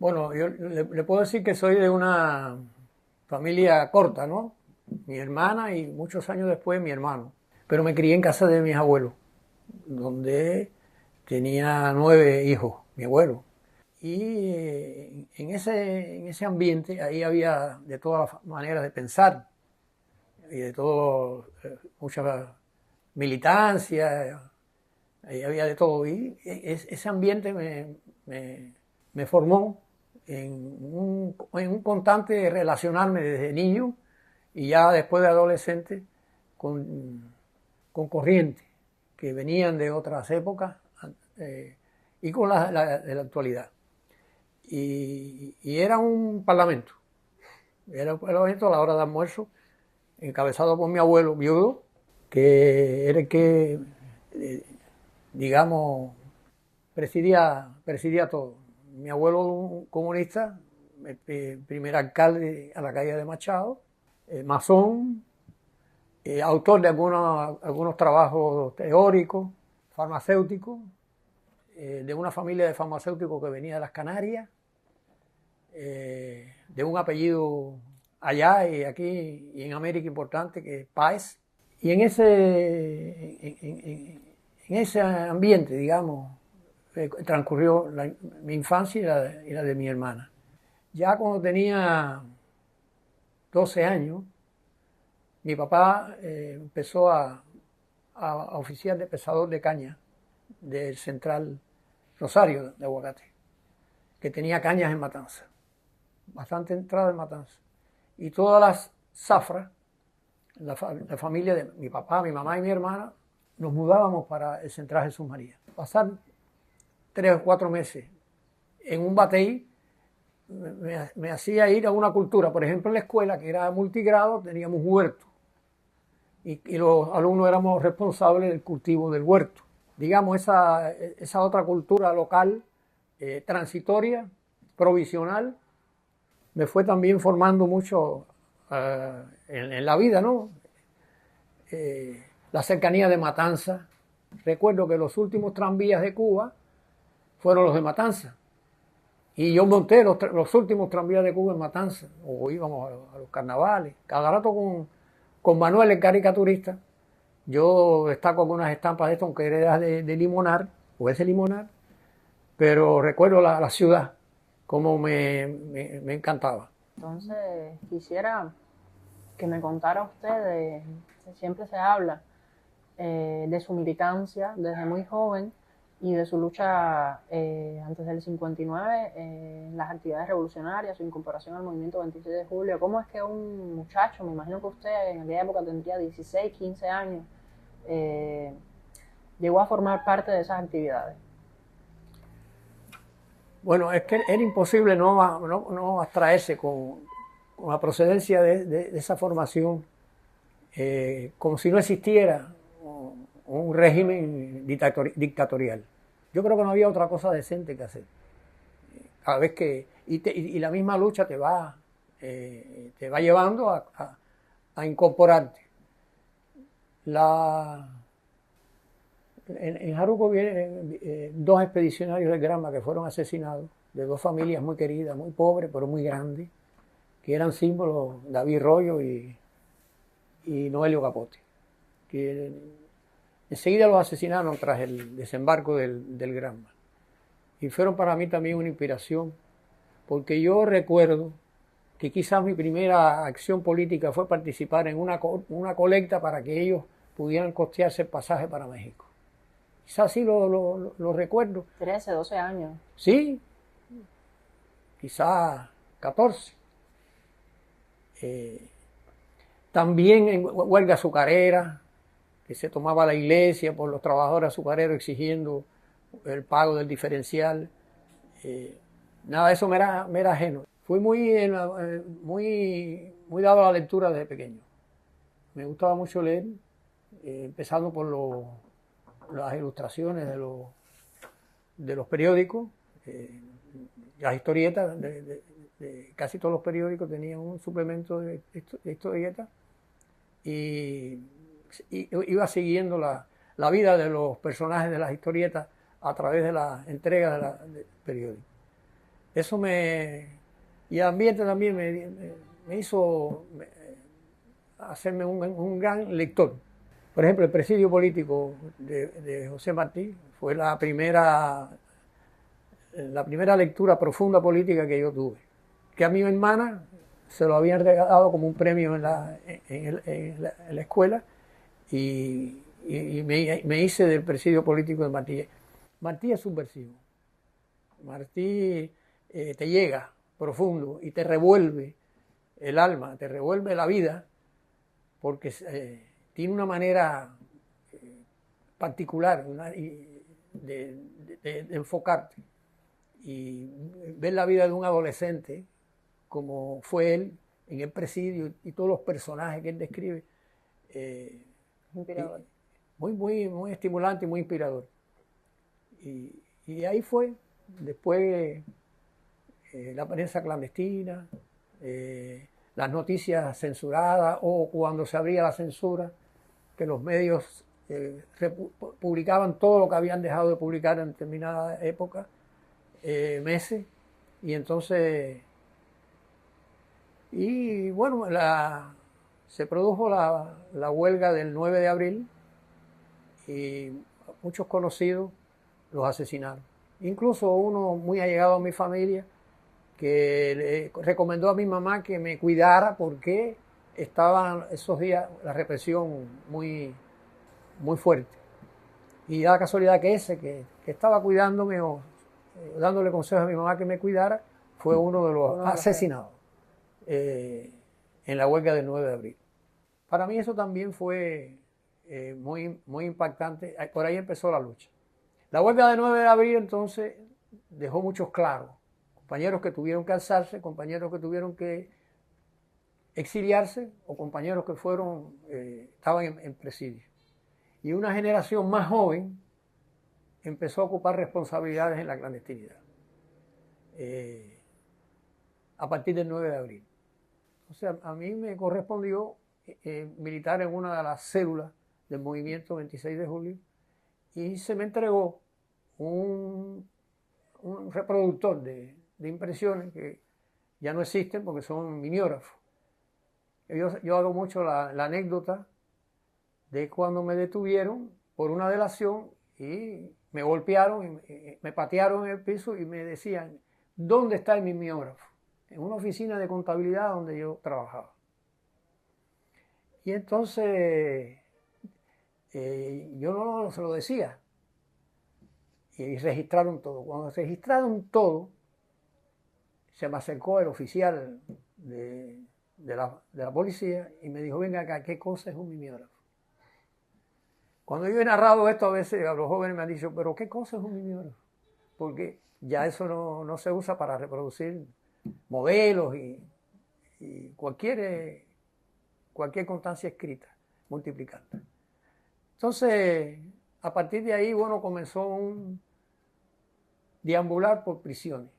Bueno, yo le puedo decir que soy de una familia corta, ¿no? Mi hermana y muchos años después mi hermano. Pero me crié en casa de mis abuelos, donde tenía 9 hijos, mi abuelo. Y en ese ambiente, ahí había de todas las maneras de pensar y de todo, mucha militancia, ahí había de todo. Y ese ambiente me formó en un constante relacionarme desde niño y ya después de adolescente con corrientes que venían de otras épocas y con de la actualidad. Y era un parlamento. Era un parlamento a la hora de almuerzo, encabezado por mi abuelo viudo, que era el que, digamos, presidía todo. Mi abuelo, un comunista, el primer alcalde a la calle de Machado, masón, autor de algunos trabajos teóricos, farmacéuticos, de una familia de farmacéuticos que venía de las Canarias, de un apellido allá y aquí y en América importante que es Páez. Y en ese ambiente, digamos, transcurrió mi infancia y la de mi hermana. Ya cuando tenía 12 años, mi papá empezó a oficiar de pesador de caña del Central Rosario de Aguacate, que tenía cañas en Matanza, bastante entrada en Matanza. Y todas las zafras, la familia de mi papá, mi mamá y mi hermana, nos mudábamos para el Central Jesús María. Pasar 3 o 4 meses en un batey me hacía ir a una cultura. Por ejemplo, en la escuela, que era multigrado, teníamos huerto. Y los alumnos éramos responsables del cultivo del huerto. Digamos, esa otra cultura local, transitoria, provisional, me fue también formando mucho en la vida, ¿no? La cercanía de Matanza. Recuerdo que los últimos tranvías de Cuba fueron los de Matanza. Y yo monté los últimos tranvías de Cuba en Matanza, o íbamos a los carnavales, cada rato con Manuel, el caricaturista. Yo destaco algunas estampas de esto, aunque era de Limonar, o es de Limonar, pero recuerdo la ciudad, como me encantaba. Entonces, quisiera que me contara usted siempre se habla de su militancia desde muy joven y de su lucha antes del 59, las actividades revolucionarias, su incorporación al movimiento 26 de julio. ¿Cómo es que un muchacho, me imagino que usted en aquella época tendría 16, 15 años, llegó a formar parte de esas actividades? Bueno, es que era imposible no abstraerse con la procedencia de esa formación, como si no existiera un régimen dictatorial. Yo creo que no había otra cosa decente que hacer. Cada vez que y la misma lucha te va llevando a incorporarte. En Jaruco vienen 2 expedicionarios del Granma que fueron asesinados, de 2 familias muy queridas, muy pobres, pero muy grandes, que eran símbolos, David Rollo y Noelio Capote, que enseguida los asesinaron tras el desembarco del Granma. Y fueron para mí también una inspiración, porque yo recuerdo que quizás mi primera acción política fue participar en una colecta para que ellos pudieran costearse el pasaje para México. Quizás sí lo recuerdo. 13, 12 años. Sí, quizás 14. También en huelga azucarera, que se tomaba la iglesia por los trabajadores azucareros exigiendo el pago del diferencial. Nada de eso me era ajeno. Fui muy dado a la lectura desde pequeño. Me gustaba mucho leer, empezando por las ilustraciones de los periódicos, las historietas, de casi todos los periódicos tenían un suplemento de historietas, y iba siguiendo la vida de los personajes de las historietas a través de las entregas del periódico. Eso y el ambiente también me hizo hacerme un gran lector. Por ejemplo, el presidio político de José Martí fue la primera lectura profunda política que yo tuve. Que a mi hermana se lo habían regalado como un premio en la escuela y me hice del presidio político de Martí. Martí es subversivo. Martí te llega profundo y te revuelve el alma, te revuelve la vida, porque tiene una manera particular de enfocarte y ver la vida de un adolescente como fue él en el presidio y todos los personajes que él describe. Inspirador. Muy estimulante y muy inspirador. Y ahí fue, después la prensa clandestina, las noticias censuradas o cuando se abría la censura, que los medios publicaban todo lo que habían dejado de publicar en determinada época, meses, y entonces, y bueno, se produjo la huelga del 9 de abril y muchos conocidos los asesinaron. Incluso uno muy allegado a mi familia que le recomendó a mi mamá que me cuidara porque estaba esos días la represión muy, muy fuerte. Y da la casualidad que que estaba cuidándome o dándole consejos a mi mamá que me cuidara, fue uno de los asesinados en la huelga del 9 de abril. Para mí eso también fue muy impactante. Por ahí empezó la lucha. La huelga del 9 de abril entonces dejó muchos claros. Compañeros que tuvieron que alzarse, compañeros que tuvieron que exiliarse o compañeros que estaban en presidio. Y una generación más joven empezó a ocupar responsabilidades en la clandestinidad a partir del 9 de abril. O sea, a mí me correspondió militar en una de las células del movimiento 26 de julio y se me entregó un reproductor de impresiones que ya no existen porque son mimeógrafos. Yo hago mucho la anécdota de cuando me detuvieron por una delación y me golpearon, y me patearon en el piso y me decían, ¿dónde está el mimeógrafo? En una oficina de contabilidad donde yo trabajaba. Y entonces yo no se lo decía. Y registraron todo. Cuando registraron todo, se me acercó el oficial de la policía y me dijo, venga acá, ¿qué cosa es un mimeógrafo? Cuando yo he narrado esto, a veces a los jóvenes me han dicho, pero ¿qué cosa es un mimeógrafo? Porque ya eso no se usa para reproducir modelos y cualquier constancia escrita, multiplicante. Entonces, a partir de ahí, bueno, comenzó un deambular por prisiones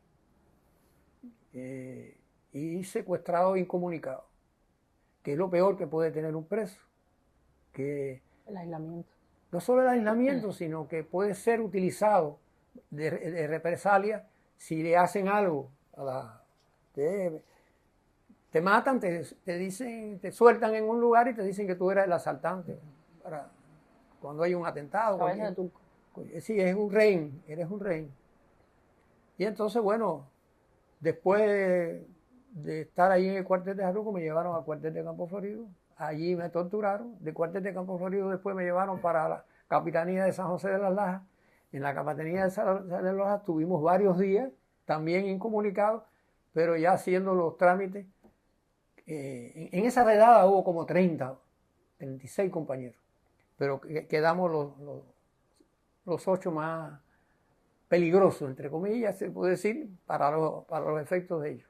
y secuestrado e incomunicado, que es lo peor que puede tener un preso. Que el aislamiento. No solo el aislamiento, sino que puede ser utilizado de represalia si le hacen algo te matan, te dicen, te sueltan en un lugar y te dicen que tú eres el asaltante cuando hay un atentado. Cabeza de turco. Sí, eres un rehén. Y entonces, bueno, después de estar ahí en el cuartel de Jaruco, me llevaron al cuartel de Campo Florido. Allí me torturaron. Del cuartel de Campo Florido después me llevaron para la capitanía de San José de las Lajas. En la capitanía de San José de las Lajas tuvimos varios días, también incomunicados, pero ya haciendo los trámites. En esa redada hubo como 36 compañeros, pero quedamos los 8 más peligrosos, entre comillas, se puede decir, para los efectos de ellos.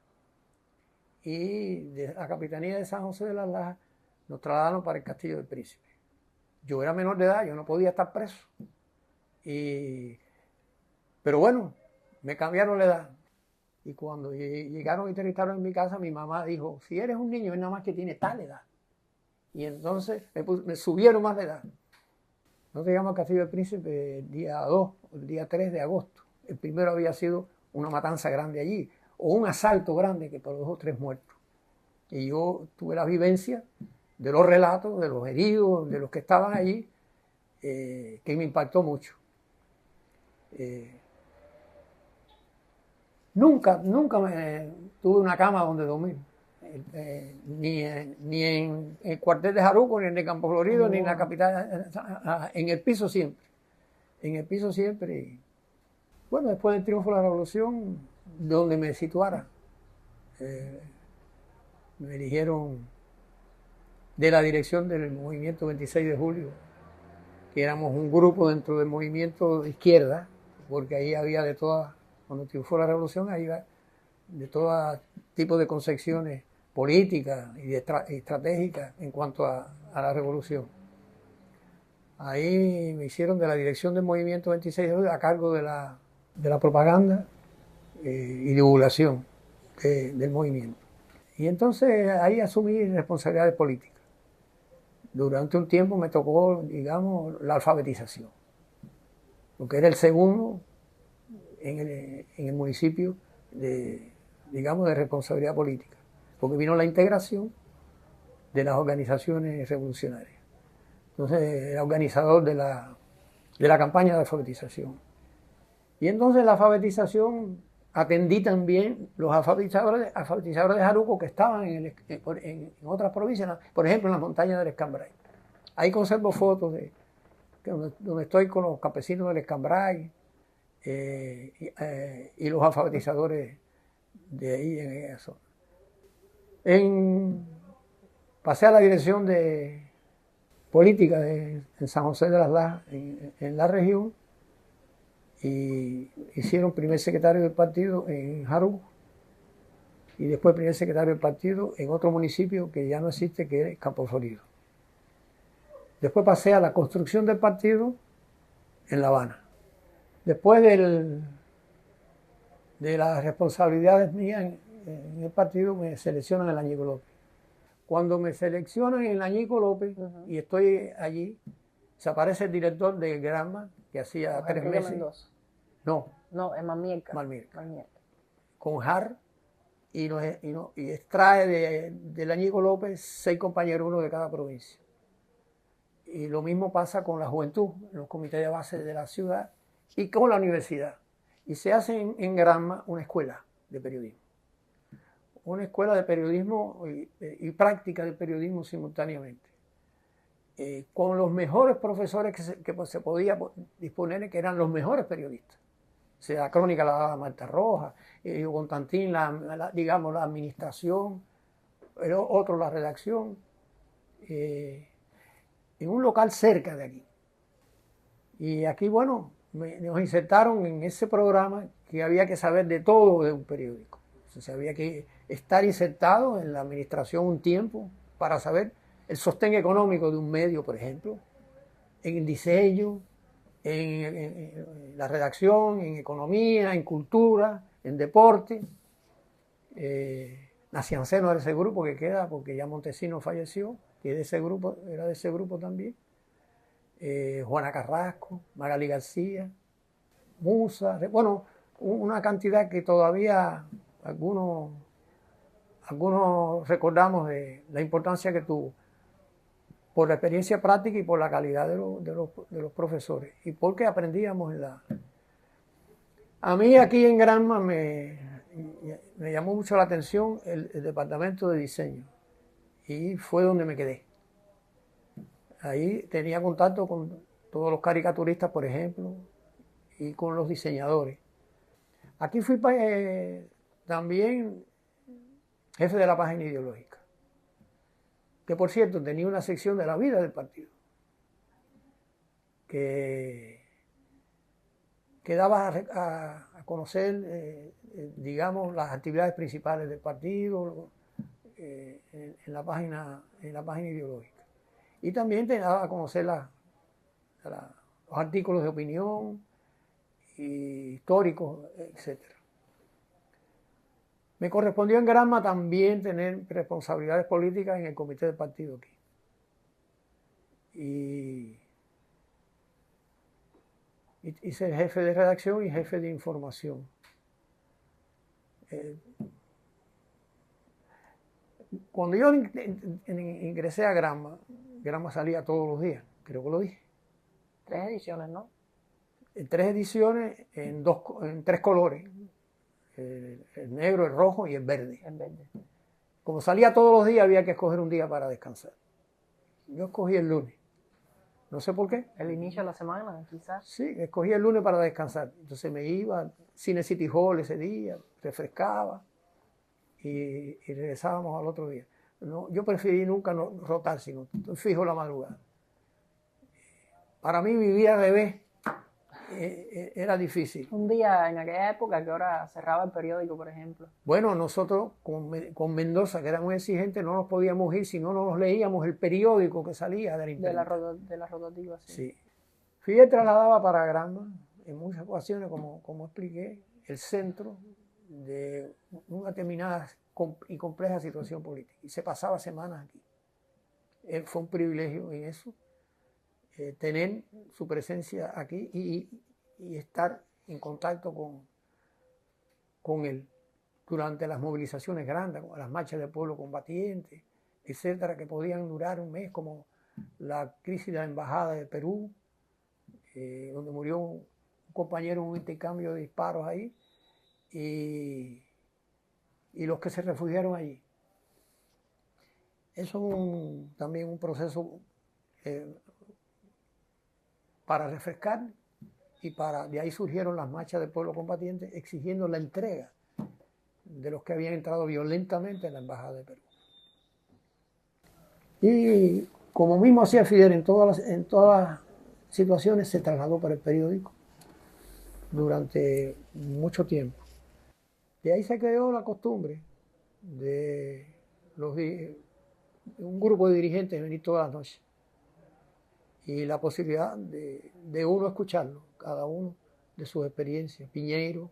Y de la capitanía de San José de las Lajas nos trasladaron para el Castillo del Príncipe. Yo era menor de edad, yo no podía estar preso. Pero bueno, me cambiaron la edad. Y cuando llegaron y entrevistaron en mi casa, mi mamá dijo, si eres un niño, es nada más que tiene tal edad. Y entonces me subieron más de edad. Nosotros llegamos al Castillo del Príncipe el día 2, el día 3 de agosto. El primero había sido una matanza grande allí. o un asalto grande que produjo 3 muertos. Y yo tuve la vivencia de los relatos, de los heridos, de los que estaban allí, que me impactó mucho. Nunca tuve una cama donde dormir. Ni en el cuartel de Jaruco, ni en el Campo Florido, ni en la capital, en el piso siempre. En el piso siempre. Bueno, después del triunfo de la revolución, donde me situara, me eligieron de la dirección del movimiento 26 de julio, que éramos un grupo dentro del movimiento de izquierda, porque ahí había de todas, cuando triunfó la revolución, ahí iba de todo tipo de concepciones políticas y estratégicas en cuanto a la revolución. Ahí me hicieron de la dirección del movimiento 26 de julio a cargo de la propaganda y divulgación del movimiento. Y entonces ahí asumí responsabilidades políticas. Durante un tiempo me tocó, digamos, la alfabetización, lo que era el segundo en el municipio de, digamos, de responsabilidad política, porque vino la integración de las organizaciones revolucionarias. Entonces era organizador de la campaña de alfabetización. Y entonces la alfabetización atendí también los alfabetizadores de Jaruco que estaban en otras provincias, por ejemplo en las montañas del Escambray. Ahí conservo fotos donde estoy con los campesinos del Escambray y los alfabetizadores de ahí en eso. Pasé a la dirección de política en San José de las Lajas, en la región, y hicieron primer secretario del partido en Jaruco y después primer secretario del partido en otro municipio que ya no existe, que es Campo Florido. Después pasé a la construcción del partido en La Habana. Después de las responsabilidades mías en el partido, me seleccionan el Añico López. Cuando me seleccionan en el Añico López y estoy allí, se aparece el director de Granma, que hacía 3 meses. Mendoza. No, es Malmirca. Con JAR y extrae del Añico López 6 compañeros, uno de cada provincia. Y lo mismo pasa con la juventud, los comités de base de la ciudad y con la universidad. Y se hace en Granma una escuela de periodismo. Una escuela de periodismo y práctica de periodismo simultáneamente. Con los mejores profesores que se podía disponer, que eran los mejores periodistas. O sea, la crónica la daba Marta Rojas, Constantín, digamos, la administración, pero otro la redacción, en un local cerca de aquí. Y aquí, bueno, nos insertaron en ese programa que había que saber de todo de un periódico. O sea, había que estar insertado en la administración un tiempo para saber el sostén económico de un medio, por ejemplo, en el diseño, en la redacción, en economía, en cultura, en deporte. Nacianceno era ese grupo que queda, porque ya Montesino falleció, que era de ese grupo también. Juana Carrasco, Magali García, Musa, bueno, una cantidad que todavía algunos recordamos de la importancia que tuvo, por la experiencia práctica y por la calidad de los profesores, y porque aprendíamos A mí aquí en Granma me llamó mucho la atención el departamento de diseño, y fue donde me quedé. Ahí tenía contacto con todos los caricaturistas, por ejemplo, y con los diseñadores. Aquí fui también jefe de la página ideológica, que por cierto tenía una sección de la vida del partido, que daba a conocer, digamos, las actividades principales del partido en la página ideológica. Y también te daba a conocer los artículos de opinión, históricos, etc. Me correspondió en Granma también tener responsabilidades políticas en el comité del partido aquí. Y ser jefe de redacción y jefe de información. Cuando yo ingresé a Granma, Granma salía todos los días, creo que lo dije. 3 ediciones, ¿no? En 3 ediciones, en 3 colores. El negro, el rojo y el verde. El verde. Como salía todos los días, había que escoger un día para descansar. Yo escogí el lunes. No sé por qué. El inicio de la semana, quizás. Sí, escogí el lunes para descansar. Entonces me iba al Cine City Hall ese día, refrescaba y regresábamos al otro día. No, yo preferí nunca rotar, sino fijo la madrugada. Para mí vivir al revés era difícil. Un día en aquella época, ¿a qué hora cerraba el periódico, por ejemplo? Bueno, nosotros con Mendoza, que era muy exigente, no nos podíamos ir si no nos leíamos el periódico que salía de la imprenta. De la rotativa, sí. Sí. Fidel trasladaba para Granma, en muchas ocasiones, como expliqué, el centro de una determinada y compleja situación política. Y se pasaba semanas aquí. Fue un privilegio en eso, tener su presencia aquí y estar en contacto con él durante las movilizaciones grandes, como las marchas del pueblo combatiente, etcétera, que podían durar un mes, como la crisis de la embajada de Perú, donde murió un compañero en un intercambio de disparos ahí, y los que se refugiaron allí. Eso es también un proceso para refrescar, y de ahí surgieron las marchas del pueblo combatiente exigiendo la entrega de los que habían entrado violentamente en la embajada de Perú. Y como mismo hacía Fidel en todas las situaciones, se trasladó para el periódico durante mucho tiempo. De ahí se creó la costumbre de un grupo de dirigentes venir todas las noches y la posibilidad de uno escucharlo, cada uno de sus experiencias. Piñeiro,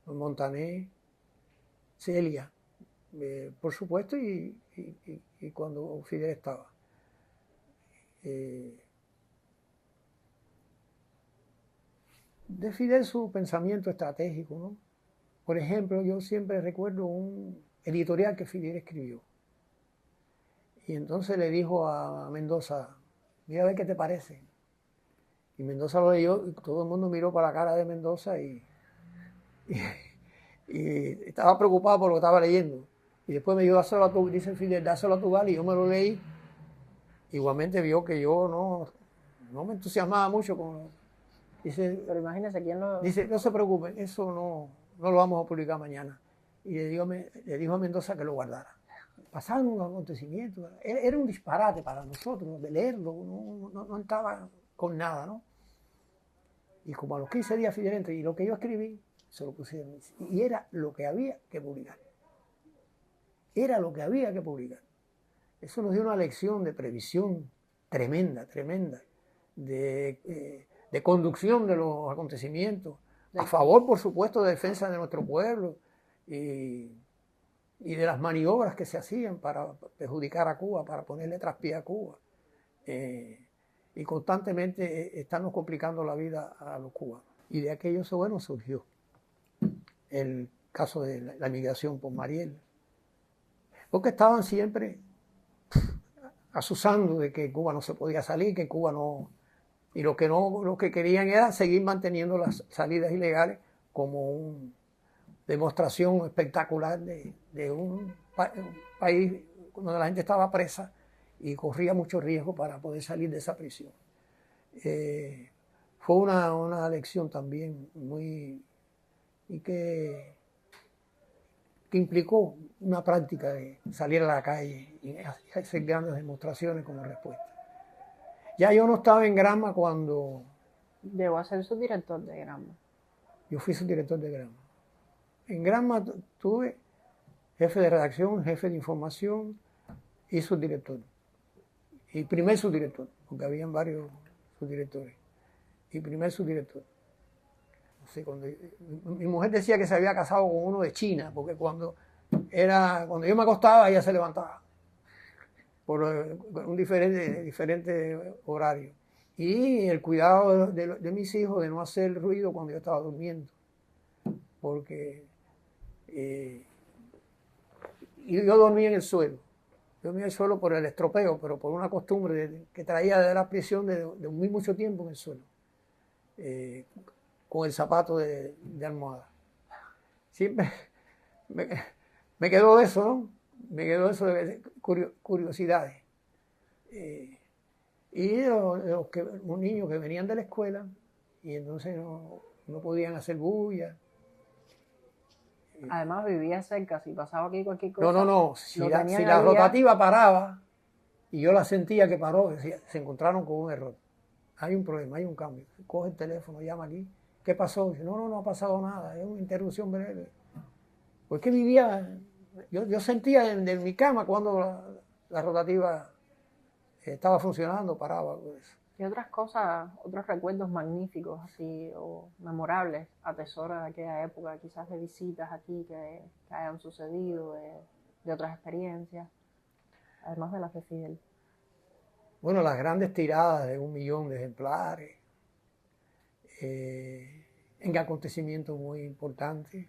Montané, Celia, por supuesto, y cuando Fidel estaba. De Fidel su pensamiento estratégico, ¿no? Por ejemplo, yo siempre recuerdo un editorial que Fidel escribió. Y entonces le dijo a Mendoza, mira a ver qué te parece. Y Mendoza lo leyó y todo el mundo miró para la cara de Mendoza y estaba preocupado por lo que estaba leyendo. Y después me dijo, dice Fidel, dáselo a tu Gali, y yo me lo leí. Igualmente vio que yo no me entusiasmaba mucho con... Dice, pero imagínese quién lo... Dice, no se preocupen, eso no lo vamos a publicar mañana. Y le dijo a Mendoza que lo guardara. Pasaron unos acontecimientos. Era un disparate para nosotros de leerlo, no estaba con nada, ¿no? Y como a los 15 días Fidel entra y lo que yo escribí, se lo pusieron. Y era lo que había que publicar. Era lo que había que publicar. Eso nos dio una lección de previsión tremenda, de conducción de los acontecimientos, a favor, por supuesto, de defensa de nuestro pueblo y de las maniobras que se hacían para perjudicar a Cuba, para ponerle traspié a Cuba. Y constantemente estamos complicando la vida a los cubanos. Y de aquello, bueno, surgió el caso de la migración por Mariel. Porque estaban siempre asusando de que Cuba no se podía salir, que Cuba no... Y lo que querían era seguir manteniendo las salidas ilegales como una demostración espectacular de un país donde la gente estaba presa y corría mucho riesgo para poder salir de esa prisión. Fue una lección también y que implicó una práctica de salir a la calle y hacer grandes demostraciones como respuesta. Ya yo no estaba en Granma cuando... Llegó a ser subdirector de Granma. Yo fui subdirector de Granma. En Granma tuve jefe de redacción, jefe de información y subdirector. Y primer subdirector, porque habían varios subdirectores. Y primer subdirector. No sé, mi mujer decía que se había casado con uno de China, porque cuando yo me acostaba, ella se levantaba por un diferente horario. Y el cuidado de mis hijos de no hacer ruido cuando yo estaba durmiendo. Porque Y yo dormía en el suelo. Yo dormía en el suelo por el estropeo, pero por una costumbre que traía de la prisión de muy mucho tiempo en el suelo, con el zapato de almohada. Siempre me quedó eso, ¿no? Me quedó eso de curiosidades. Y los niños que venían de la escuela y entonces no podían hacer bulla. Además vivía cerca, si pasaba aquí cualquier cosa. No. Si la rotativa paraba y yo la sentía que paró, decía, se encontraron con un error. Hay un problema, hay un cambio. Coge el teléfono, llama aquí. ¿Qué pasó? Dice, no ha pasado nada, es una interrupción breve. Porque vivía, yo sentía en mi cama cuando la rotativa estaba funcionando, paraba. Pues. Y otras cosas, otros recuerdos magníficos así o memorables, atesora de aquella época, quizás de visitas aquí que hayan sucedido, de otras experiencias, además de las de Fidel. Bueno, las grandes tiradas de 1 millón de ejemplares, en acontecimientos muy importantes,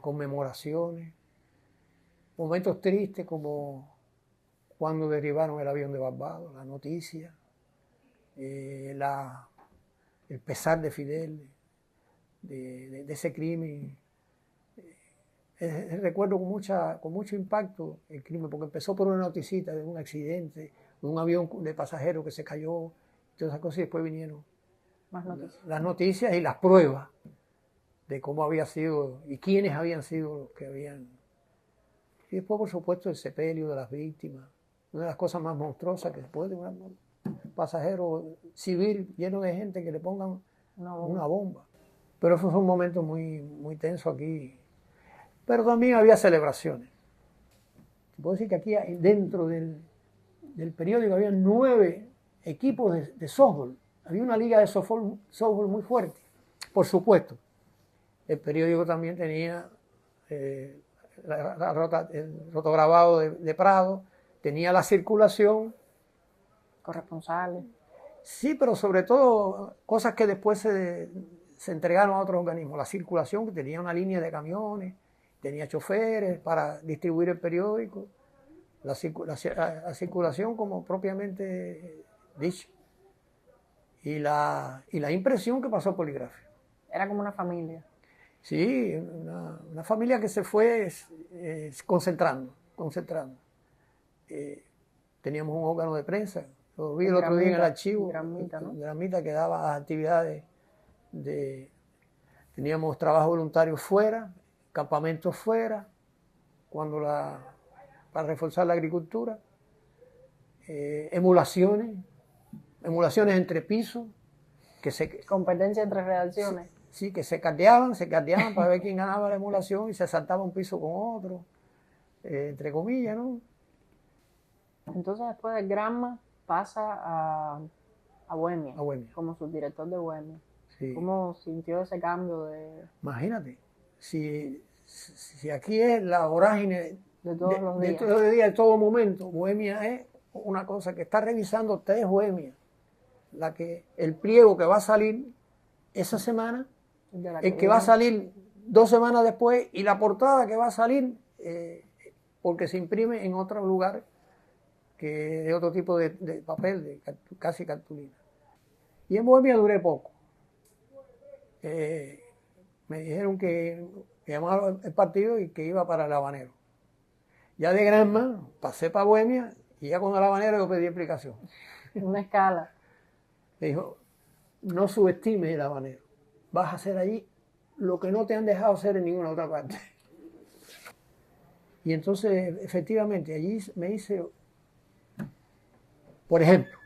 conmemoraciones, momentos tristes como cuando derribaron el avión de Barbados, la noticia, el pesar de Fidel, de ese crimen. Recuerdo con mucho impacto el crimen, porque empezó por una noticita de un accidente, de un avión de pasajeros que se cayó, todas esas cosas, y después vinieron más noticias. Las noticias y las pruebas de cómo había sido y quiénes habían sido los que habían. Y después, por supuesto, el sepelio de las víctimas, una de las cosas más monstruosas que se puede, un pasajero civil lleno de gente que le pongan una bomba. Pero esos son momentos muy, muy tensos aquí. Pero también había celebraciones. Puedo decir que aquí dentro del periódico había 9 equipos de softball. Había una liga de softball muy fuerte. Por supuesto, el periódico también tenía el rotograbado de Prado, tenía la circulación. Corresponsales. Sí, pero sobre todo cosas que después se entregaron a otros organismos. La circulación, que tenía una línea de camiones, tenía choferes para distribuir el periódico. La circulación como propiamente dicho. Y la impresión que pasó poligrafía. Era como una familia. Sí, una familia que se fue concentrando. Teníamos un órgano de prensa. Lo vi el otro día en el archivo. Gramita, que daba actividades teníamos trabajo voluntario fuera, campamentos fuera, para reforzar la agricultura, emulaciones entre pisos. Competencia entre redacciones. Sí, que se cardeaban para ver quién ganaba la emulación y se saltaba un piso con otro, entre comillas, ¿no? Entonces, después de Granma, pasa a Bohemia, como subdirector de Bohemia. Sí. ¿Cómo sintió ese cambio de...? Imagínate, si aquí es la vorágine de todos los días. De todo momento, Bohemia es una cosa que está revisando 3 Bohemias. El pliego que va a salir esa semana, el que va a salir 2 semanas después, y la portada que va a salir porque se imprime en otro lugar, que es otro tipo de papel, casi cartulina. Y en Bohemia duré poco. Me dijeron que llamaba el partido y que iba para el Habanero. Ya de Granma pasé para Bohemia y ya con el Habanero yo pedí explicación. Una escala. Me dijo, no subestimes el Habanero. Vas a hacer allí lo que no te han dejado hacer en ninguna otra parte. Y entonces, efectivamente, allí me hice, por ejemplo,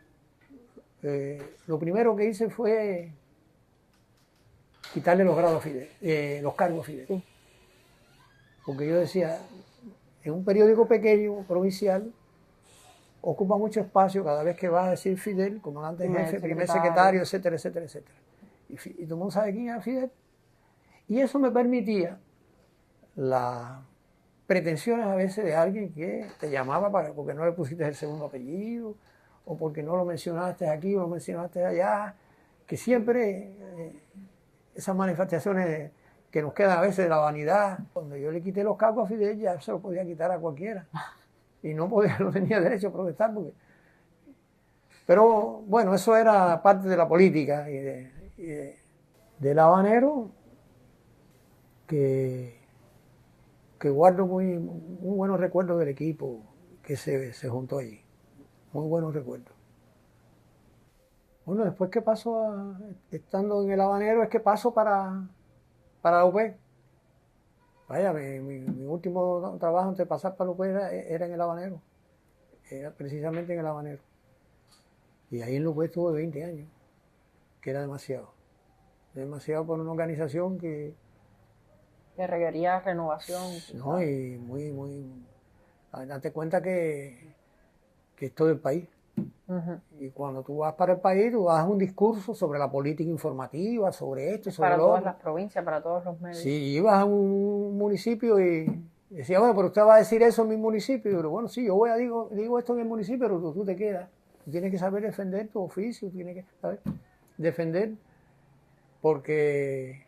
lo primero que hice fue quitarle los grados a Fidel, los cargos a Fidel. Sí. Porque yo decía, en un periódico pequeño, provincial, ocupa mucho espacio cada vez que va a decir Fidel, comandante en jefe, primer secretario, etcétera, etcétera, etcétera. Y todo el mundo sabe quién era Fidel. Y eso me permitía las pretensiones a veces de alguien que te llamaba porque no le pusiste el segundo apellido, o porque no lo mencionaste aquí o lo mencionaste allá, que siempre esas manifestaciones que nos queda a veces de la vanidad. Cuando yo le quité los cargos a Fidel, ya se lo podía quitar a cualquiera. Y no tenía derecho a protestar. Pero bueno, eso era parte de la política del habanero, que guardo muy buenos recuerdos del equipo que se juntó allí. Muy buenos recuerdos. Bueno, después que paso, estando en el habanero, es que paso para la UP. Vaya, mi último trabajo antes de pasar para la UP era en el habanero. Era precisamente en el habanero. Y ahí en la UP estuve 20 años, que era demasiado. Demasiado por una organización que requería renovación. No, y date cuenta que es todo el país. Y cuando tú vas para el país, tú das un discurso sobre la política informativa, sobre esto, sobre para lo todas otro. las provincias, para todos los medios. Sí, ibas a un municipio y decía, bueno, pero usted va a decir eso en mi municipio. Pero bueno, sí, yo digo esto en el municipio, pero tú te quedas. Tú tienes que saber defender tu oficio, tienes que saber defender, porque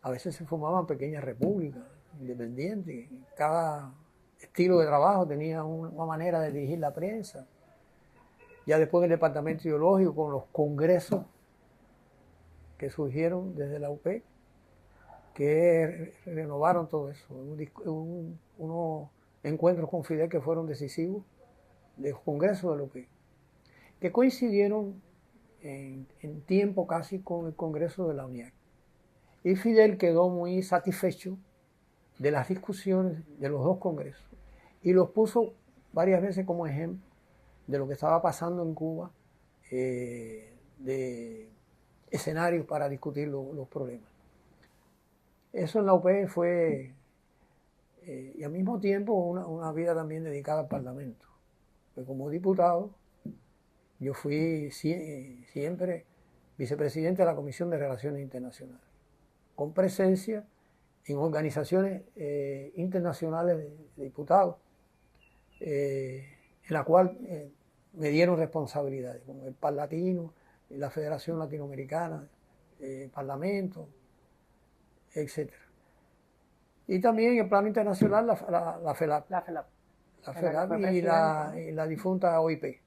a veces se formaban pequeñas repúblicas independientes. Cada estilo de trabajo tenía una manera de dirigir la prensa. Ya después del departamento ideológico, con los congresos que surgieron desde la UP, que renovaron todo eso. Unos encuentros con Fidel que fueron decisivos, de los congresos de la UP, que coincidieron en tiempo casi con el congreso de la UNIAC. Y Fidel quedó muy satisfecho de las discusiones de los dos congresos y los puso varias veces como ejemplo de lo que estaba pasando en Cuba, de escenarios para discutir los problemas. Eso en la UP fue, y al mismo tiempo, una vida también dedicada al Parlamento. Pues como diputado, yo fui siempre vicepresidente de la Comisión de Relaciones Internacionales, con presencia en organizaciones internacionales de diputados, en la cual me dieron responsabilidades, como el PAR Latino, la Federación Latinoamericana, el Parlamento, etc. Y también en el plano internacional la FELAP. La FELAP y la difunta OIP.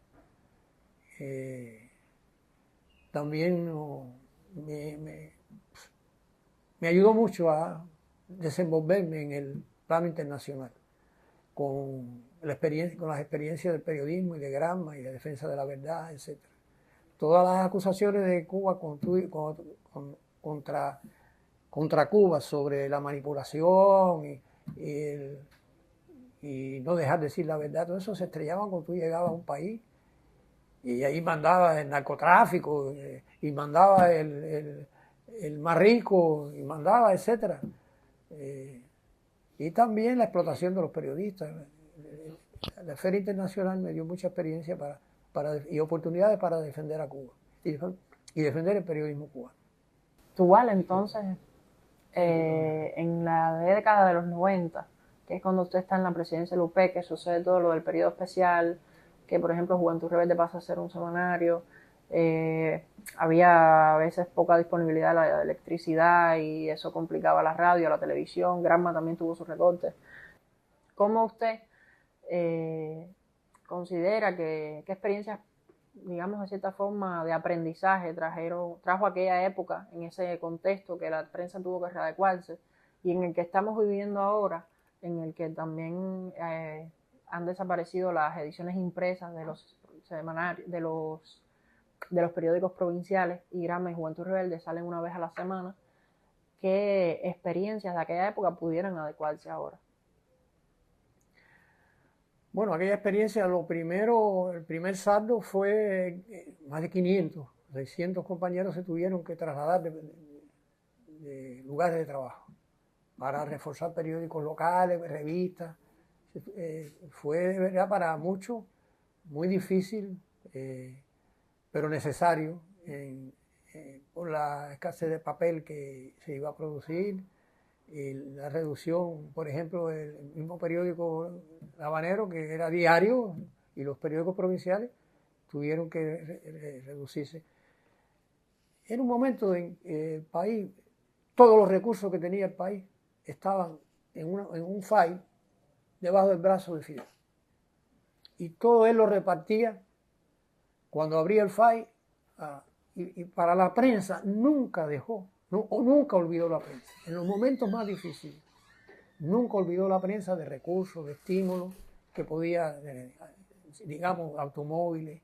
También me ayudó mucho a desenvolverme en el plano internacional, con las experiencias del periodismo y de Gramma y de defensa de la verdad, etc. Todas las acusaciones de Cuba contra Cuba sobre la manipulación y no dejar de decir la verdad, todo eso se estrellaban cuando tú llegabas a un país y ahí mandaba el narcotráfico y mandaba el más rico y mandaba, etc. Y también la explotación de los periodistas. La Feria Internacional me dio mucha experiencia y oportunidades para defender a Cuba y defender el periodismo cubano. Tuval, entonces, en la década de los 90, que es cuando usted está en la presidencia de la UP, que sucede todo lo del periodo especial, que por ejemplo Juventud Rebelde pasa a ser un semanario, había a veces poca disponibilidad de la electricidad y eso complicaba la radio, la televisión, Gramma también tuvo sus recortes. ¿Cómo usted considera qué experiencias, digamos de cierta forma, de aprendizaje trajo aquella época, en ese contexto que la prensa tuvo que readecuarse y en el que estamos viviendo ahora, en el que también han desaparecido las ediciones impresas de los semanarios, de los periódicos provinciales, y Gramma y Juventud Rebelde salen una vez a la semana? ¿Qué experiencias de aquella época pudieran adecuarse ahora? Bueno, aquella experiencia, el primer saldo fue más de 600 compañeros se tuvieron que trasladar de lugares de trabajo para reforzar periódicos locales, revistas. Fue de verdad para muchos muy difícil, pero necesario por la escasez de papel que se iba a producir. Y la reducción, por ejemplo, el mismo periódico Habanero, que era diario, y los periódicos provinciales tuvieron que reducirse. Era un momento en el país todos los recursos que tenía el país estaban en un file debajo del brazo de Fidel. Y todo él lo repartía cuando abría el file. Y para la prensa nunca dejó, o nunca olvidó la prensa. En los momentos más difíciles, nunca olvidó la prensa de recursos, de estímulos que podía, digamos, automóviles,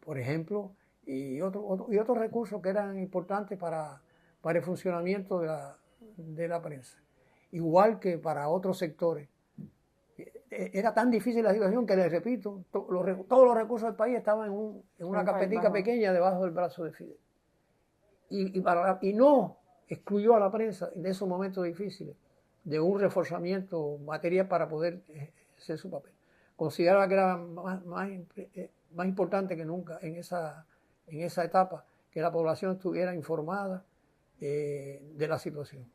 por ejemplo, y otros recursos que eran importantes para el funcionamiento de la prensa. Igual que para otros sectores. Era tan difícil la situación que, les repito, todos los recursos del país estaban en una carpetica pequeña debajo del brazo de Fidel. Y no excluyó a la prensa en esos momentos difíciles de un reforzamiento material para poder hacer su papel. Consideraba que era más importante que nunca en esa etapa que la población estuviera informada de la situación.